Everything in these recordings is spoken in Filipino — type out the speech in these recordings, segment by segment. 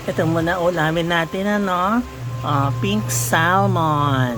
Ito muna ulamin natin pink salmon.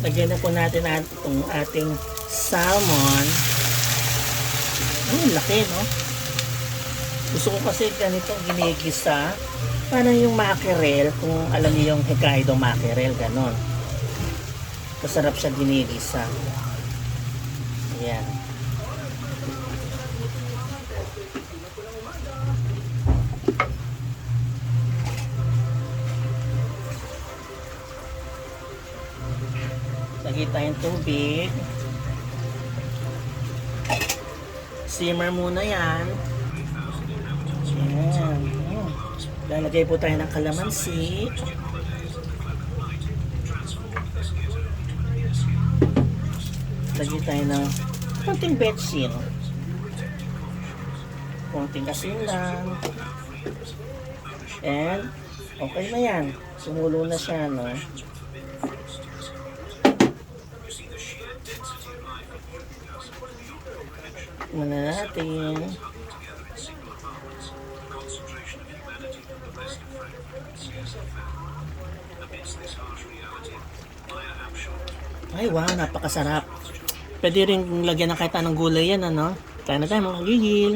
Lagyan na po natin itong ating salmon. Laki, no? Gusto ko kasi ganito ginigisa. Parang yung mackerel, kung alam niyo yung Hokkaido mackerel, ganon. Masarap siya ginigisa. Ayan. Lagay tayong tubig. Simmer muna yan. Ayan. Lalagay po tayo ng kalamansi. Lagay tayo ng konting betsin. Konting asin lang. And okay na yan. Sumulo na siya, no? Muna natin. Ay wow, napakasarap. Pwede rin lagyan ng kahit anong gulay yan, ano? Kaya na tayo mga gigil.